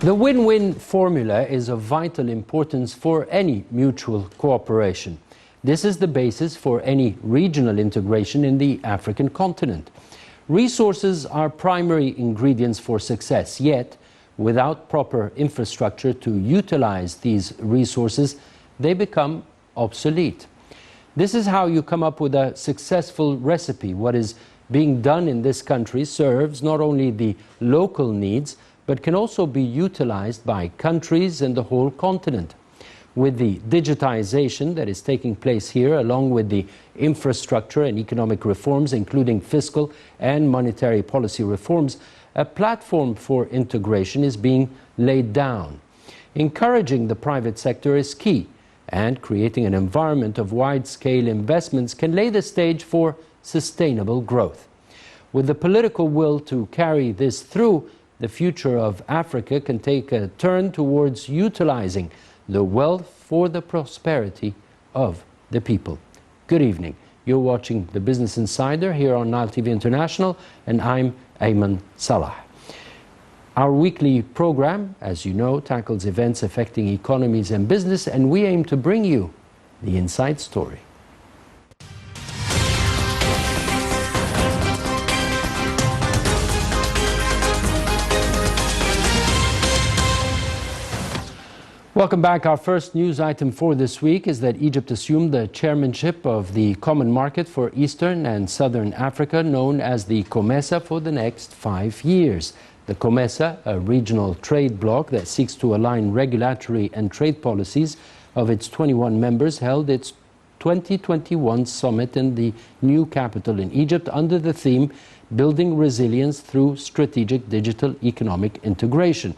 The win-win formula is of vital importance for any mutual cooperation. This is the basis for any regional integration in the African continent. Resources are primary ingredients for success, yet without proper infrastructure to utilize these resources, they become obsolete. This is how you come up with a successful recipe. What is being done in this country serves not only the local needs, but can also be utilized by countries and the whole continent. With the digitization that is taking place here, along with the infrastructure and economic reforms, including fiscal and monetary policy reforms, a platform for integration is being laid down. Encouraging the private sector is key, and creating an environment of wide-scale investments can lay the stage for sustainable growth. With the political will to carry this through, the future of Africa can take a turn towards utilizing the wealth for the prosperity of the people. Good evening. You're watching the Business Insider here on Nile TV International, and I'm Ayman Salah. Our weekly program, as you know, tackles events affecting economies and business, and we aim to bring you the inside story. Welcome back. Our first news item for this week is that Egypt assumed the chairmanship of the Common Market for Eastern and Southern Africa, known as the COMESA, for the next 5 years. The COMESA, a regional trade bloc that seeks to align regulatory and trade policies of its 21 members, held its 2021 summit in the new capital in Egypt under the theme Building Resilience Through Strategic Digital Economic Integration.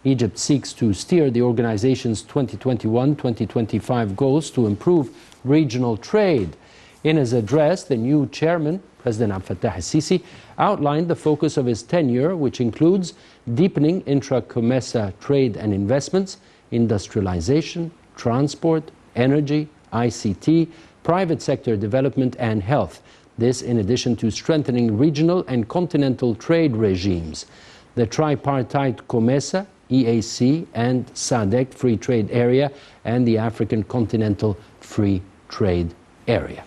Egypt seeks to steer the organization's 2021-2025 goals to improve regional trade. In his address, the new chairman, President Abdel Fattah el-Sisi, outlined the focus of his tenure, which includes deepening intra-COMESA trade and investments, industrialization, transport, energy, ICT, private sector development, and health. This in addition to strengthening regional and continental trade regimes. The tripartite COMESA, EAC and SADC Free Trade Area and the African Continental Free Trade Area.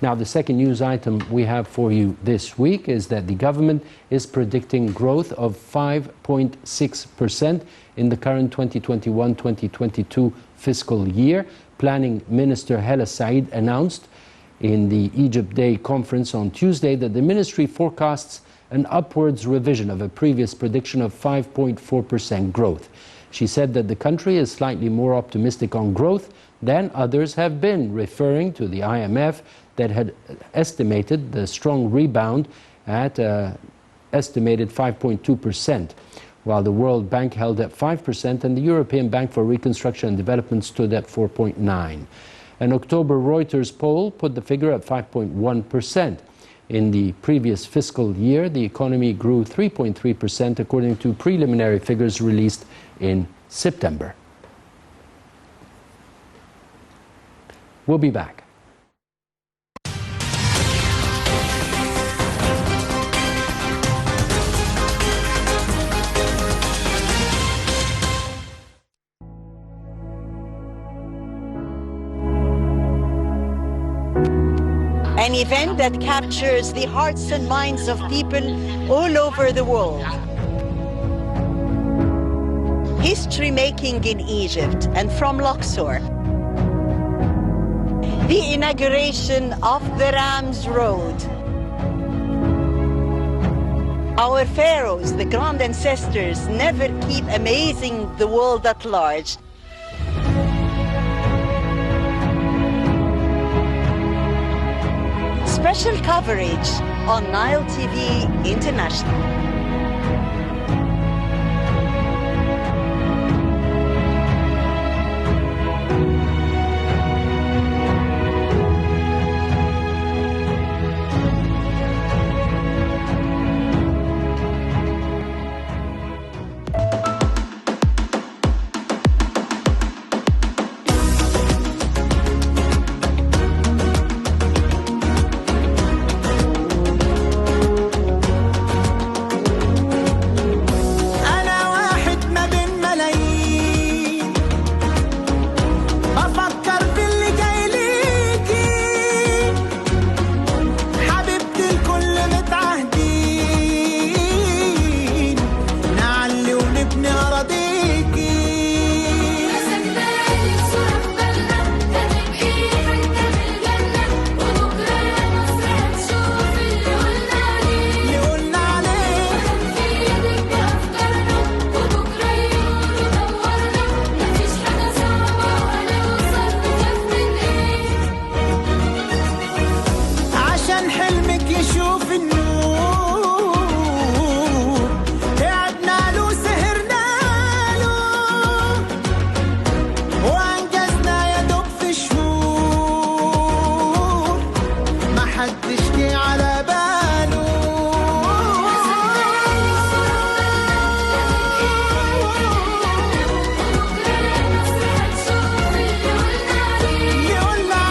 Now, the second news item we have for you this week is that the government is predicting growth of 5.6% in the current 2021-2022 fiscal year. Planning Minister Hala Said announced in the Egypt Day conference on Tuesday that the ministry forecasts an upwards revision of a previous prediction of 5.4% growth. She said that the country is slightly more optimistic on growth than others have been, referring to the IMF that had estimated the strong rebound at estimated 5.2%, while the World Bank held at 5% and the European Bank for Reconstruction and Development stood at 4.9%. An October Reuters poll put the figure at 5.1%. In the previous fiscal year, the economy grew 3.3% according to preliminary figures released in September. We'll be back. An event that captures the hearts and minds of people all over the world. History making in Egypt and from Luxor. The inauguration of the Rams Road. Our pharaohs, the grand ancestors, never keep amazing the world at large. Special coverage on Nile TV International. يشوف النور قعدنا له سهرنا له وانجزنا يا دوب في شهور ما حدش جه على باله يقولنا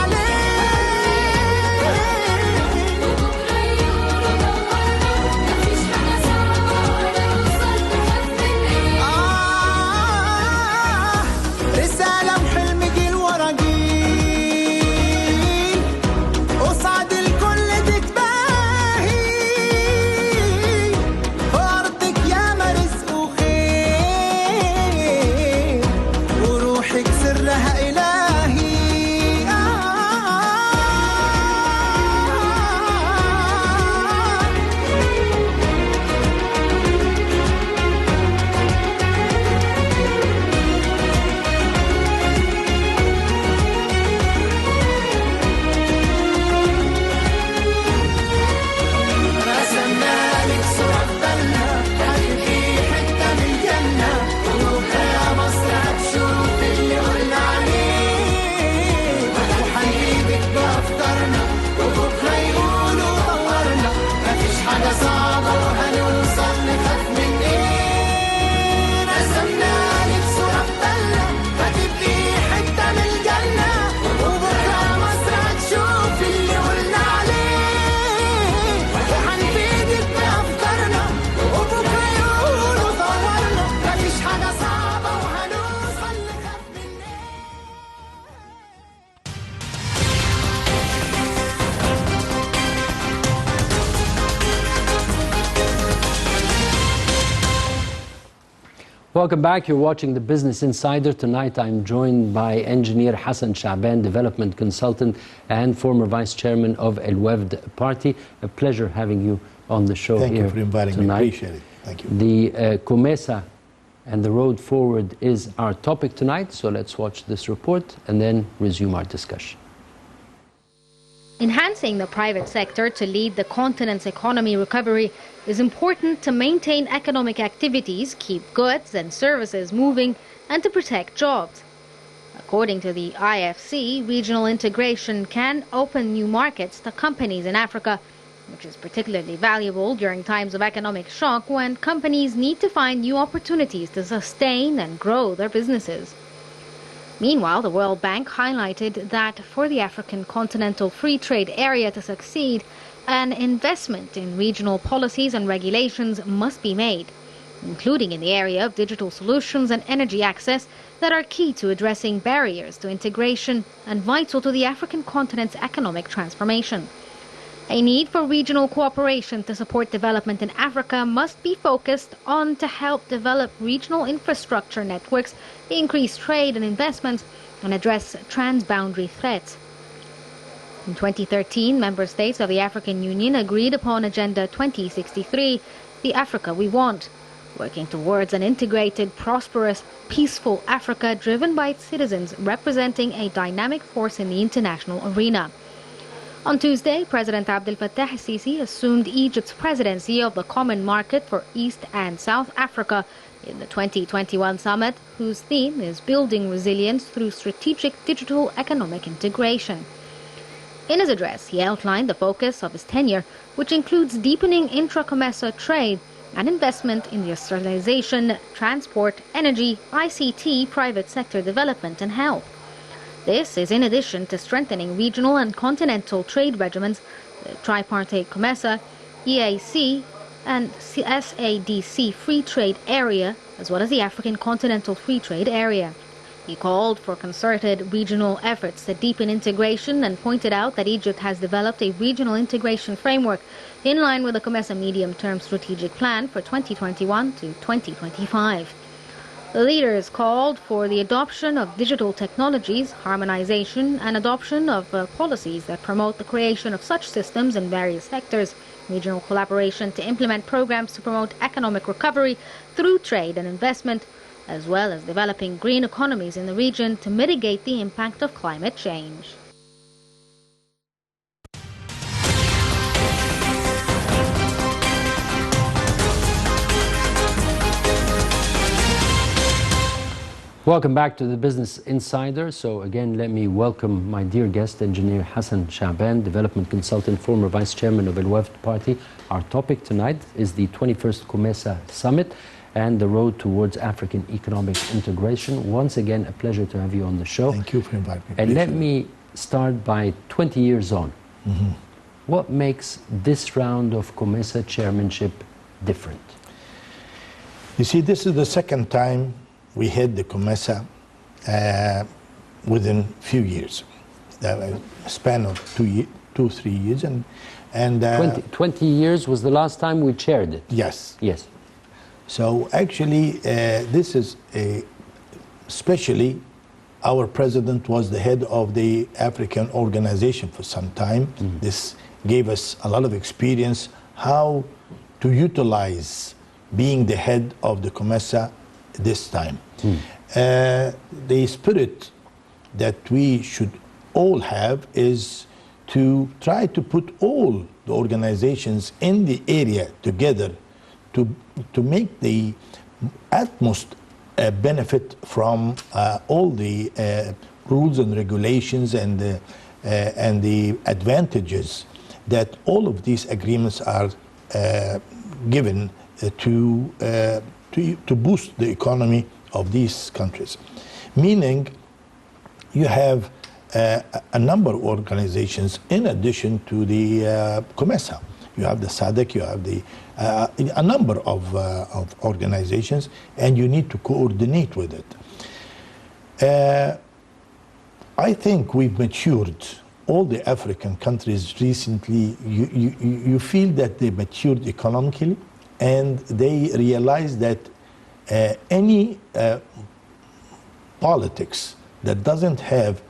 رسالة وحلم جيل ورا جيل قصاد الكل تتباهي في أرضك ياما رزق وخير وروحك سرها إلهي رسمنا لك صورة في بالنا هتبقي حتة من الجنة وبكرة يا مصر هتشوف اللي قلنا عليه وهنفيدك بأفكارنا وبكرة يقولوا طورنا مفيش حاجة صعبة وهنوصل نخاف من ايه رسمنا لك صورة في بالنا هتبقي حتة من الجنة وبكرة يا مصر هتشوف اللي قلنا عليه وهنفيدك بأفكارنا وبكرة يقولوا طورنا مفيش حاجة صعبة وهنوصل نخاف من ايه Welcome back. You're watching the Business Insider. Tonight I'm joined by engineer Hassan Shaban, development consultant and former vice chairman of El Wefd Party. A pleasure having you on the show Thank here you for inviting tonight. me. Appreciate it. Thank you. The COMESA and the road forward is our topic tonight. So let's watch this report and then resume our discussion. Enhancing the private sector to lead the continent's economy recovery is important to maintain economic activities, keep goods and services moving, and to protect jobs. According to the IFC, regional integration can open new markets to companies in Africa, which is particularly valuable during times of economic shock when companies need to find new opportunities to sustain and grow their businesses. Meanwhile, the World Bank highlighted that for the African Continental Free Trade Area to succeed, an investment in regional policies and regulations must be made, including in the area of digital solutions and energy access that are key to addressing barriers to integration and vital to the African continent's economic transformation. A need for regional cooperation to support development in Africa must be focused on to help develop regional infrastructure networks, increase trade and investment, and address transboundary threats. In 2013, member states of the African Union agreed upon Agenda 2063, the Africa we want, working towards an integrated, prosperous, peaceful Africa driven by its citizens, representing a dynamic force in the international arena. On Tuesday, President Abdel Fattah el-Sisi assumed Egypt's presidency of the Common Market for East and South Africa in the 2021 summit, whose theme is building resilience through strategic digital economic integration. In his address, he outlined the focus of his tenure, which includes deepening intra-COMESA trade and investment in industrialization, transport, energy, ICT, private sector development and health. This is in addition to strengthening regional and continental trade regimens, the tripartite COMESA, EAC and SADC Free Trade Area, as well as the African Continental Free Trade Area. He called for concerted regional efforts to deepen integration and pointed out that Egypt has developed a regional integration framework in line with the COMESA medium-term strategic plan for 2021 to 2025. The leaders called for the adoption of digital technologies, harmonization and adoption of policies that promote the creation of such systems in various sectors, regional collaboration to implement programs to promote economic recovery through trade and investment, as well as developing green economies in the region to mitigate the impact of climate change. Welcome back to the Business Insider. So again, let me welcome my dear guest, Engineer Hassan Shaban, Development Consultant, former Vice Chairman of Al Wafd Party. Our topic tonight is the 21st COMESA Summit and the road towards African economic integration. Once again, a pleasure to have you on the show. Thank you for inviting me. And let me start by 20 years on. What makes this round of COMESA chairmanship different? You see, this is the second time we had the COMESA within a few years, a span of 3 years. And 20 years was the last time we chaired it. Yes. Yes. So actually, this is especially our president was the head of the African organization for some time. This gave us a lot of experience how to utilize being the head of the COMESA this time. The spirit that we should all have is to try to put all the organizations in the area together to make the utmost benefit from all the rules and regulations and the advantages that all of these agreements are given to boost the economy of these countries. Meaning, you have a number of organizations in addition to the COMESA. You have the SADC, you have a number of organizations, and you need to coordinate with it. I think we've matured. All the African countries recently, you feel that they matured economically, and they realize that any politics that doesn't have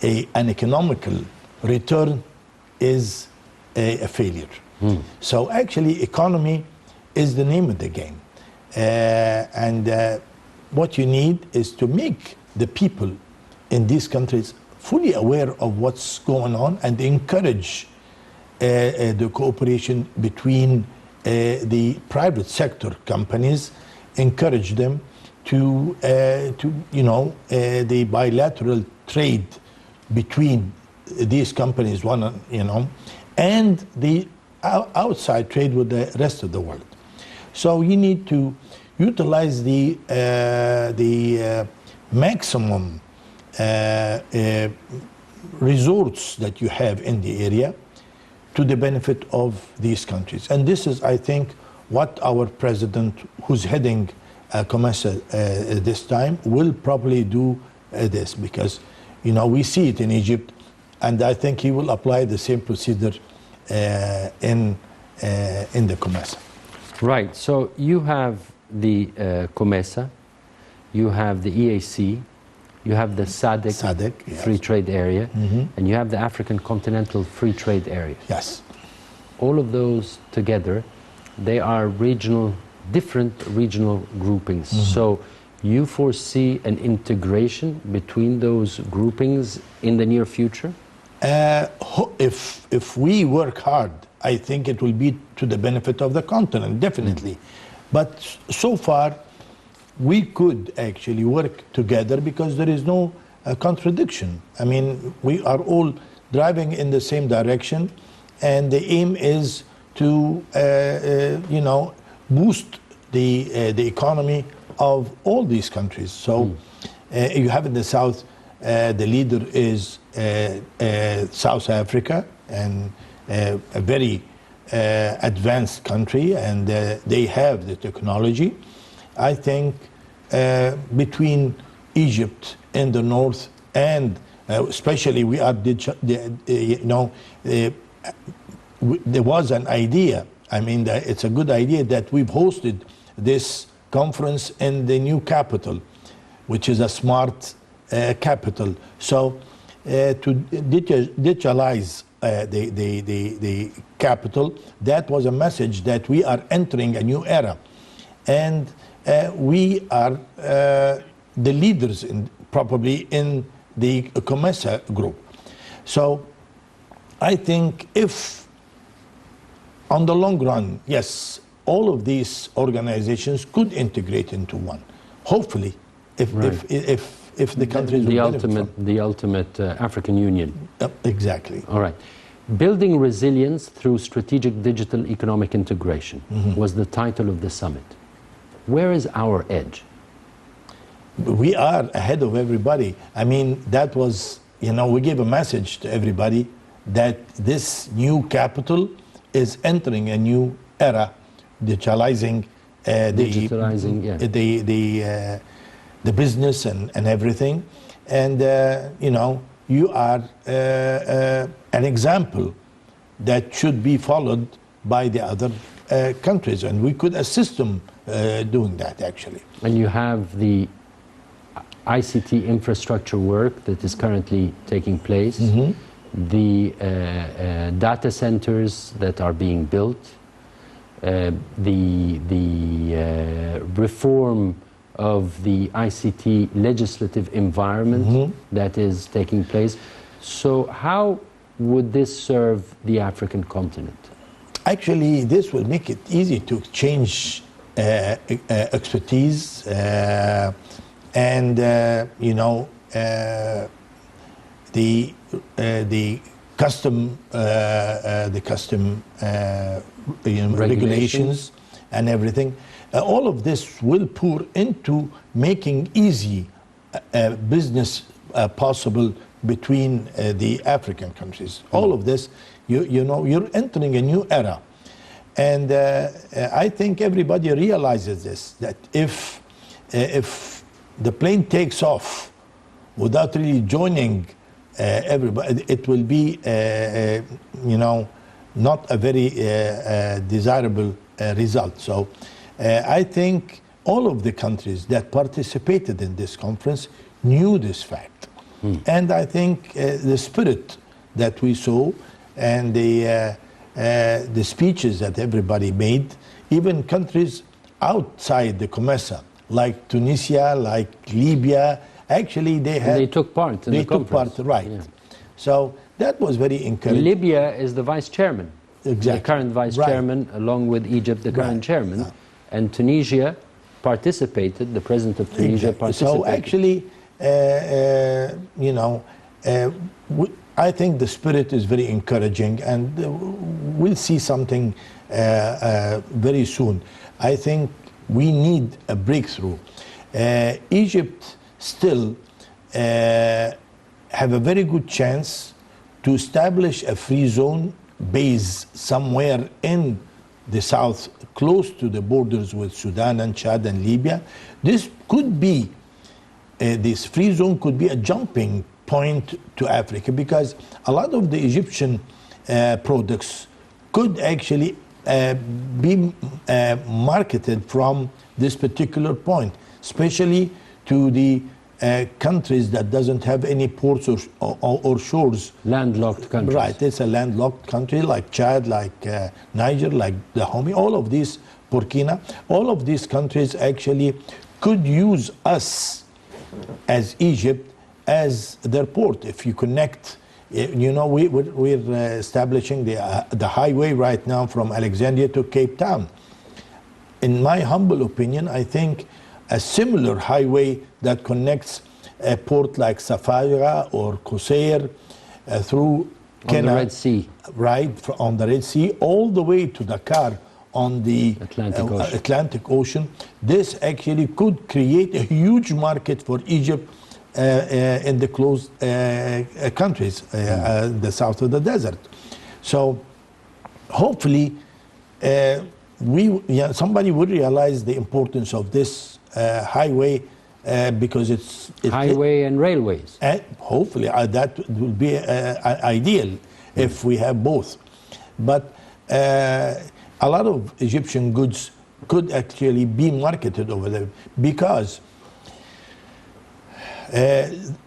an economical return is a failure. So actually, economy is the name of the game. And what you need is to make the people in these countries fully aware of what's going on and encourage the cooperation between the private sector companies, encourage them to the bilateral trade between these companies, and the outside trade with the rest of the world. So you need to utilize the maximum resources that you have in the area to the benefit of these countries. And this is, I think, what our president, who's heading COMESA this time, will probably do this, because we see it in Egypt, and I think he will apply the same procedure in the COMESA. Right. So you have the COMESA, you have the EAC, you have the SADC, yes. Free Trade Area, and you have the African Continental Free Trade Area. Yes. All of those together, they are different regional groupings. So you foresee an integration between those groupings in the near future? If we work hard, I think it will be to the benefit of the continent, definitely. But so far, we could actually work together because there is no contradiction. I mean, we are all driving in the same direction, and the aim is to, boost the economy of all these countries. So you have in the south, the leader is South Africa, and a very advanced country, and they have the technology. I think between Egypt in the north and especially we are, there was an idea. I mean, it's a good idea that we've hosted this conference in the new capital, which is a smart capital. So to digitalize the capital, that was a message that we are entering a new era. And we are the leaders probably in the COMESA group. So I think if on the long run, yes, all of these organizations could integrate into one. Hopefully, if Right. if the countries the will benefit ultimate African Union. exactly. All right. Building resilience through strategic digital economic integration was the title of the summit. Where is our edge? We are ahead of everybody. I mean, that was, you know, we gave a message to everybody that this new capital is entering a new era, digitalizing Digitalizing, yeah. the business and everything. And, you know, you are an example that should be followed by the other countries. And we could assist them doing that, actually. And you have the ICT infrastructure work that is currently taking place, the data centers that are being built, the reform of the ICT legislative environment that is taking place. So how would this serve the African continent? Actually, this will make it easy to exchange expertise and you know, the custom you know, regulations and everything. All of this will pour into making easy business possible between the African countries. All of this, you know, you're entering a new era. And I think everybody realizes this, that if the plane takes off without really joining everybody, it will be, you know, not a very desirable result. So I think all of the countries that participated in this conference knew this fact. And I think the spirit that we saw and the speeches that everybody made, even countries outside the COMESA, like Tunisia, like Libya, actually they took part in the conference. Took part, right. Yeah. So that was very encouraging. Libya is the vice chairman. Exactly. The current vice Right. chairman, along with Egypt, the current Right. chairman. And Tunisia participated, the president of Tunisia Exactly. participated. So actually, you know, I think the spirit is very encouraging, and we'll see something very soon. I think we need a breakthrough. Egypt still have a very good chance to establish a free zone base somewhere in the south, close to the borders with Sudan and Chad and Libya. This could be, this free zone could be a jumping point to Africa, because a lot of the Egyptian products could actually be marketed from this particular point, especially to the countries that doesn't have any ports or shores. Landlocked countries. Right, it's a landlocked country like Chad, like Niger, like Dahomey, all of these, Burkina, all of these countries actually could use us as Egypt as their port. If you connect, you know, we're establishing the highway right now from Alexandria to Cape Town. In my humble opinion, I think a similar highway that connects a port like Safaya or Qusair through On the Red Sea. Right, on the Red Sea, all the way to Dakar on the Atlantic Ocean. This actually could create a huge market for Egypt in the closed countries, the south of the desert. So hopefully somebody would realize the importance of this highway, because it's highway and railways. Hopefully that will be ideal if we have both. But a lot of Egyptian goods could actually be marketed over there, because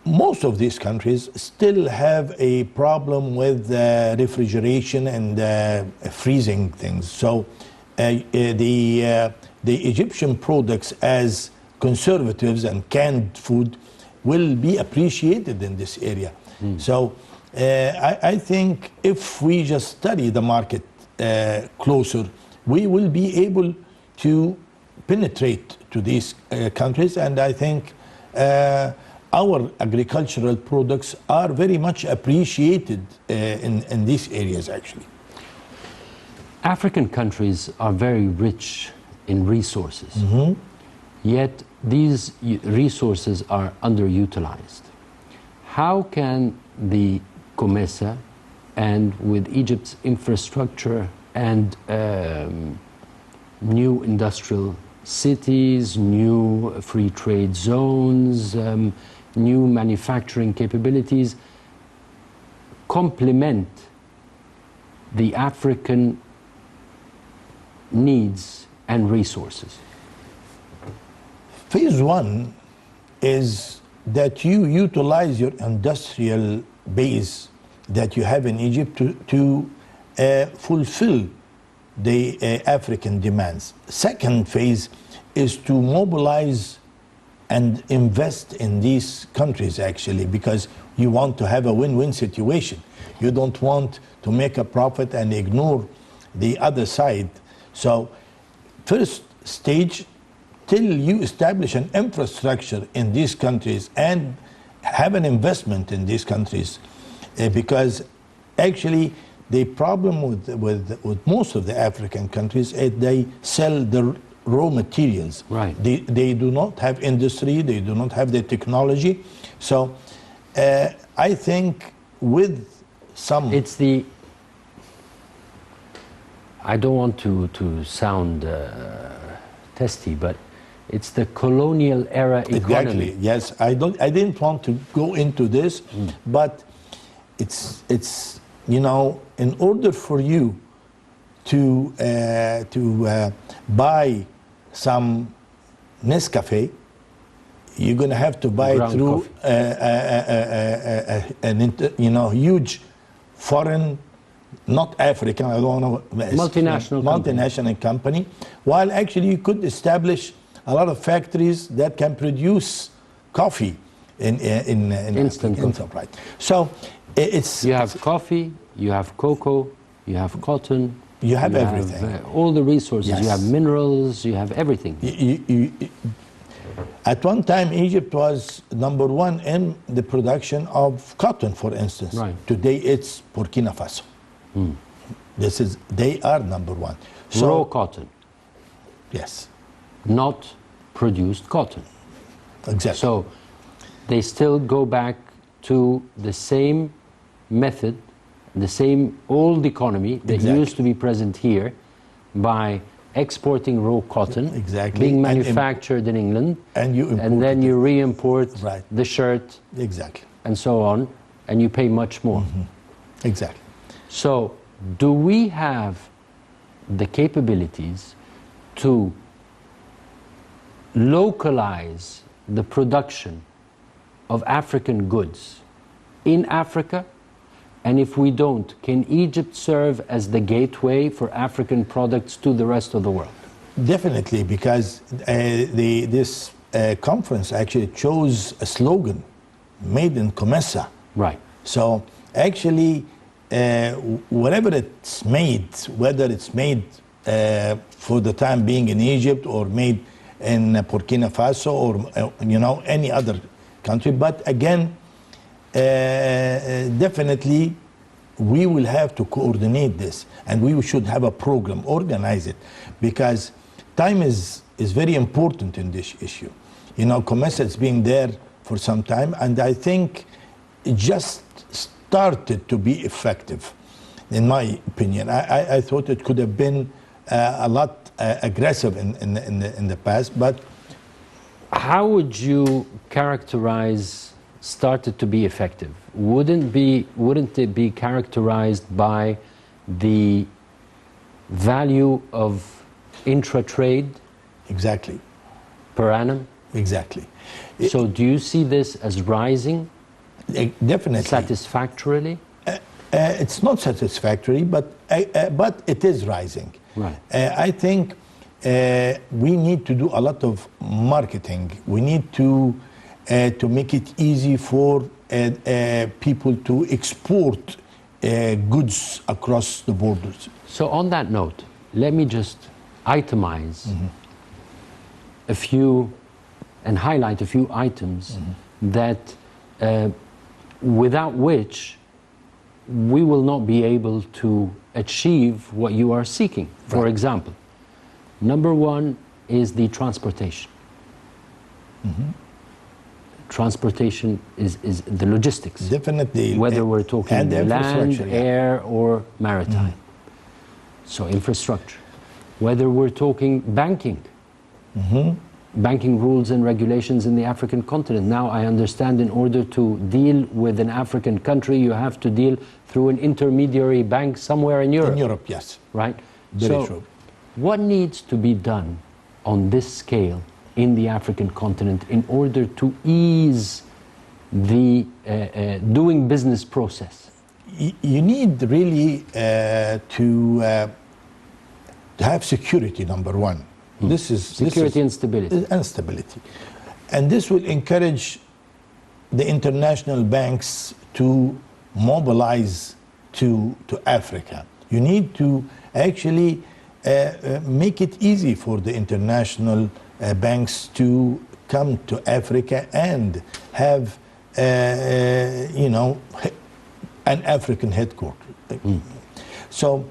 most of these countries still have a problem with refrigeration and freezing things. So the Egyptian products as conservatives and canned food will be appreciated in this area. So I think if we just study the market closer, we will be able to penetrate to these countries, and I think our agricultural products are very much appreciated in these areas, actually. African countries are very rich in resources, yet these resources are underutilized. How can the COMESA, and with Egypt's infrastructure and new industrial cities, new free trade zones, new manufacturing capabilities, complement the African needs and resources? Phase one is that you utilize your industrial base that you have in Egypt to fulfill the African demands. Second phase is to mobilize and invest in these countries, actually, because you want to have a win-win situation. You don't want to make a profit and ignore the other side. So first stage, till you establish an infrastructure in these countries and have an investment in these countries, because actually the problem with most of the African countries is they sell the raw materials. Right. They do not have industry, they do not have the technology. So I think with some... It's the... I don't want to sound testy, but it's the colonial era economy. Exactly. Yes, I didn't want to go into this, but it's you know, in order for you to buy some Nescafe, you're going to have to buy Ground through you know, huge foreign, not African, I don't know, multinational company, while actually you could establish a lot of factories that can produce coffee in instant coffee. Right. So it's... You have coffee, you have cocoa, you have cotton. You have everything. All the resources. Yes. You have minerals, you have everything. At one time, Egypt was #1 in the production of cotton, for instance. Right. Today, it's Burkina Faso. They are #1. So, raw cotton. Yes. Not produced cotton. Exactly. So they still go back to the same method, the same old economy that Exactly. used to be present here by exporting raw cotton, Exactly. being manufactured in England, and you import then it. you re-import Right. the shirt, Exactly. and so on, and you pay much more. Exactly. So do we have the capabilities to localize the production of African goods in Africa? And if we don't, can Egypt serve as the gateway for African products to the rest of the world? Definitely, because this conference actually chose a slogan, made in COMESA. Right. So actually, wherever it's made, whether it's made for the time being in Egypt or made in Burkina Faso or you know, any other country, but again, definitely we will have to coordinate this, and we should have a program, organize it, because time is very important in this issue. You know, COMESA has been there for some time, and I think it just started to be effective, in my opinion. I thought it could have been a lot aggressive in the past, but... How would you characterize started to be effective? Wouldn't it be characterized by the value of intra-trade? Exactly. Per annum? Exactly. So do you see this as rising? Definitely. Satisfactorily? It's not satisfactory, but it is rising. Right. I think we need to do a lot of marketing. We need to make it easy for people to export goods across the borders. So on that note, let me just itemize a few and highlight a few items that without which we will not be able to achieve what you are seeking. For example, number one is the transportation. Transportation is the logistics. Definitely. Whether we're talking and land, infrastructure, yeah. air, or maritime. So infrastructure. Whether we're talking banking. Banking rules and regulations in the African continent. Now I understand in order to deal with an African country, you have to deal through an intermediary bank somewhere in Europe. In Europe, yes. Right? Very true. What needs to be done on this scale in the African continent in order to ease the doing business process? You need really to have security, number one. Security and stability. And stability. And this will encourage the international banks to mobilize to Africa. You need to actually make it easy for the international banks to come to Africa and have, you know, an African headquarters. So,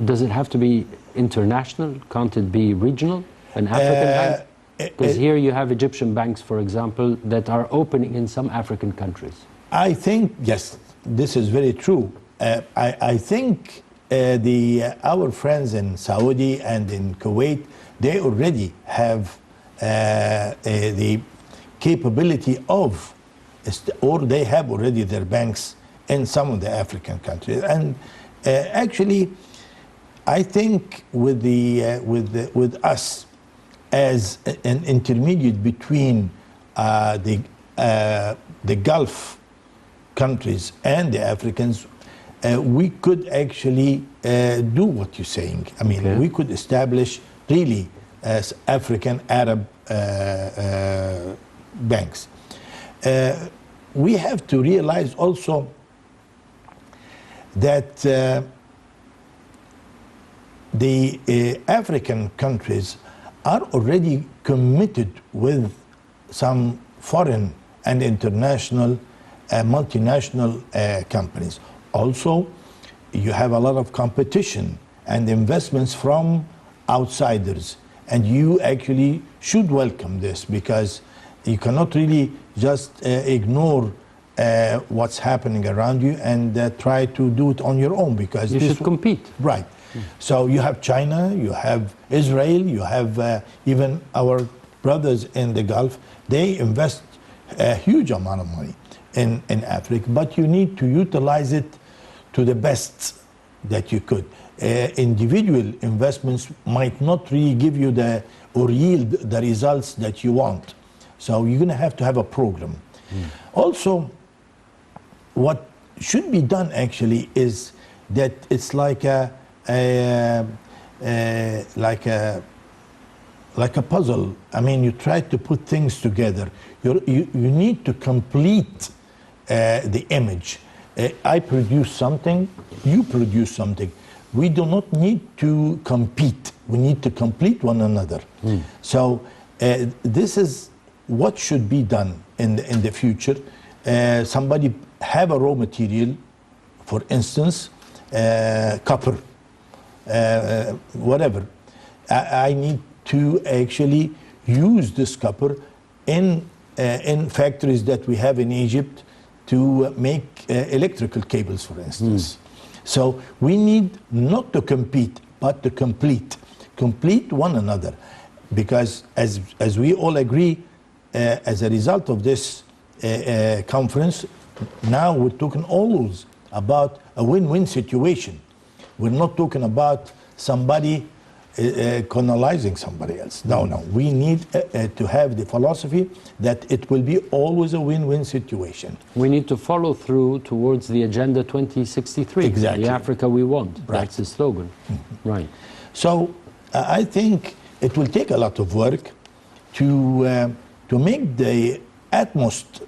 does it have to be international? Can't it be regional? An African bank? Because here you have Egyptian banks, for example, that are opening in some African countries. I think, yes, this is very true. I think our friends in Saudi and in Kuwait, they already have the capability of, or they have already their banks in some of the African countries. And actually, I think with us as an intermediate between the Gulf countries and the Africans, we could actually do what you're saying. I mean, we could establish really as African Arab banks. We have to realize also that the African countries are already committed with some foreign and international multinational companies. Also, you have a lot of competition and investments from outsiders, and you actually should welcome this, because you cannot really just ignore what's happening around you and try to do it on your own, because you should compete. Right. So you have China, you have Israel, you have even our brothers in the Gulf. They invest a huge amount of money in Africa, but you need to utilize it to the best that you could. Individual investments might not really give you or yield the results that you want. So you're going to have a program. Also, what should be done actually is that it's like a puzzle. I mean, you try to put things together. You need to complete the image. I produce something, you produce something. We do not need to compete. We need to complete one another. So this is what should be done in the future. Somebody have a raw material, for instance, copper, whatever. I need to actually use this copper in factories that we have in Egypt to make electrical cables, for instance. So we need not to compete, but to complete one another, because as we all agree, as a result of this conference, now we're talking always about a win-win situation. We're not talking about somebody colonizing somebody else. No. We need to have the philosophy that it will be always a win-win situation. We need to follow through towards the Agenda 2063. Exactly. The Africa we want. Right. That's the slogan. Right. So I think it will take a lot of work to make the utmost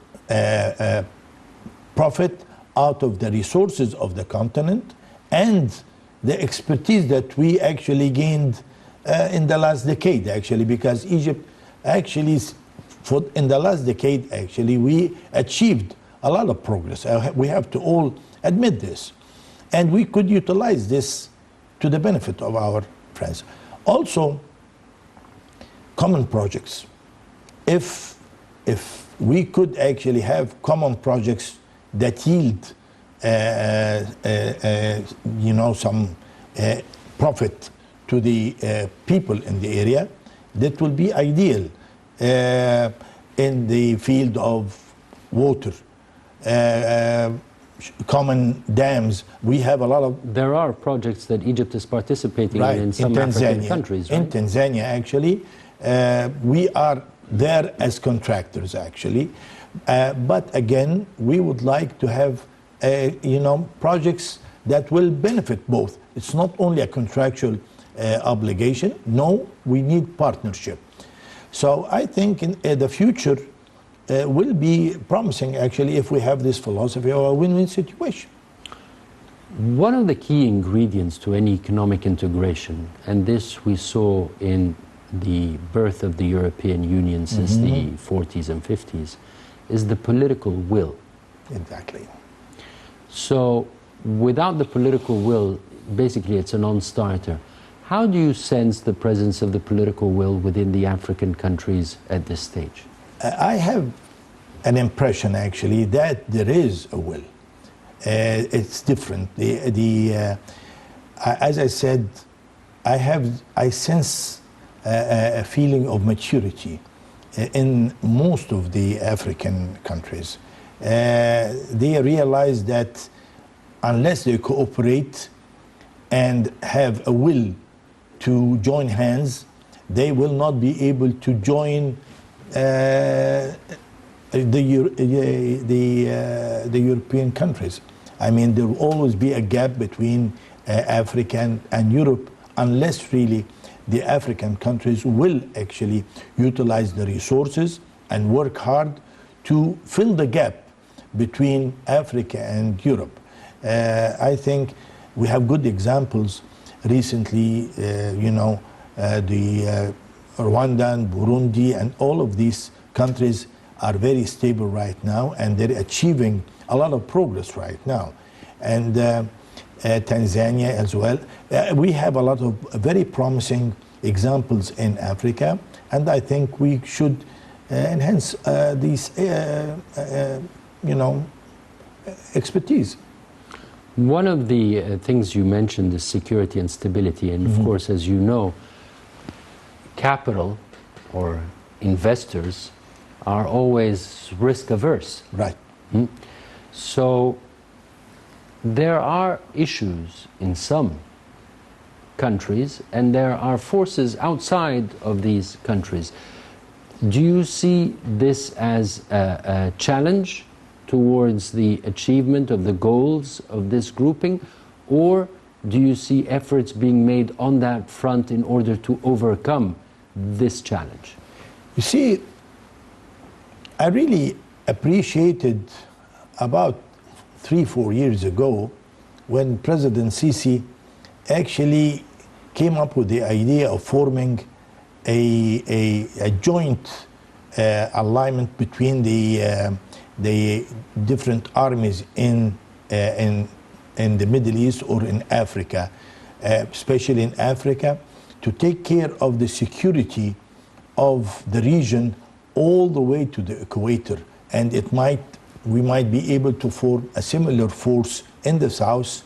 profit out of the resources of the continent and the expertise that we actually gained in the last decade, actually, because Egypt actually, in the last decade, actually, we achieved a lot of progress. We have to all admit this. And we could utilize this to the benefit of our friends. Also, common projects. If we could actually have common projects that yield, some profit to the people in the area, that will be ideal in the field of water, common dams. We have a lot of... There are projects that Egypt is participating in some African countries, right? In Tanzania, actually. We are there as contractors, actually. But again, we would like to have, projects that will benefit both. It's not only a contractual obligation. No, we need partnership. So I think in the future will be promising, actually, if we have this philosophy of a win-win situation. One of the key ingredients to any economic integration, and this we saw in the birth of the European Union since the 40s and 50s, is the political will. Exactly. So without the political will, basically it's a non-starter. How do you sense the presence of the political will within the African countries at this stage? I have an impression, actually, that there is a will. It's different. As I said, I sense a feeling of maturity in most of the African countries. They realize that unless they cooperate and have a will to join hands, they will not be able to join the European countries. I mean, there will always be a gap between Africa and Europe unless really the African countries will actually utilize the resources and work hard to fill the gap between Africa and Europe. I think we have good examples recently, the Rwanda and Burundi and all of these countries are very stable right now, and they're achieving a lot of progress right now. And Tanzania as well. We have a lot of very promising examples in Africa, and I think we should enhance these, expertise. One of the things you mentioned is security and stability, and of course, as you know, capital or investors are always risk averse. Right. So there are issues in some countries, and there are forces outside of these countries. Do you see this as a challenge towards the achievement of the goals of this grouping, or do you see efforts being made on that front in order to overcome this challenge? You see, I really appreciated about 3-4 years ago when President Sisi actually came up with the idea of forming a joint alignment between the different armies in the Middle East or in Africa, especially in Africa, to take care of the security of the region all the way to the equator. And we might be able to form a similar force in the south,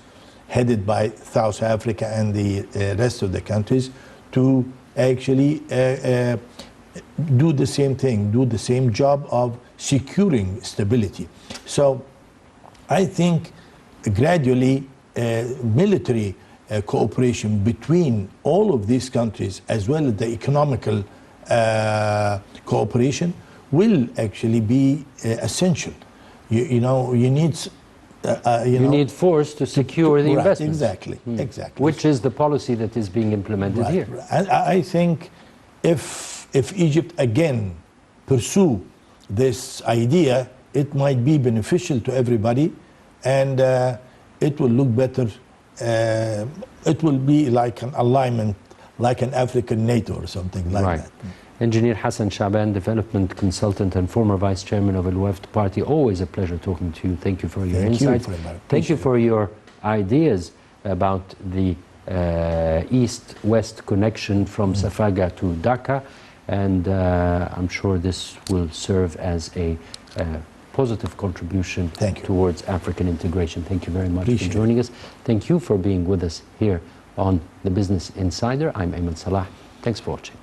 headed by South Africa and the rest of the countries, to actually do the same thing, do the same job of securing stability. So I think gradually military cooperation between all of these countries, as well as the economical cooperation, will actually be essential. You need you need force to secure the investment. Exactly, exactly. Which is the policy that is being implemented here. And I think if Egypt again pursue this idea, it might be beneficial to everybody, and it will look better. It will be like an alignment, like an African NATO or something like that. Engineer Hassan Shaban, Development Consultant and former Vice Chairman of Al-Wafd Party. Always a pleasure talking to you. Thank you for your insights. Thank you for your ideas about the east-west connection from Safaga to Dhaka. And I'm sure this will serve as a positive contribution towards African integration. Thank you very much for joining us. Thank you for being with us here on the Business Insider. I'm Ayman Salah. Thanks for watching.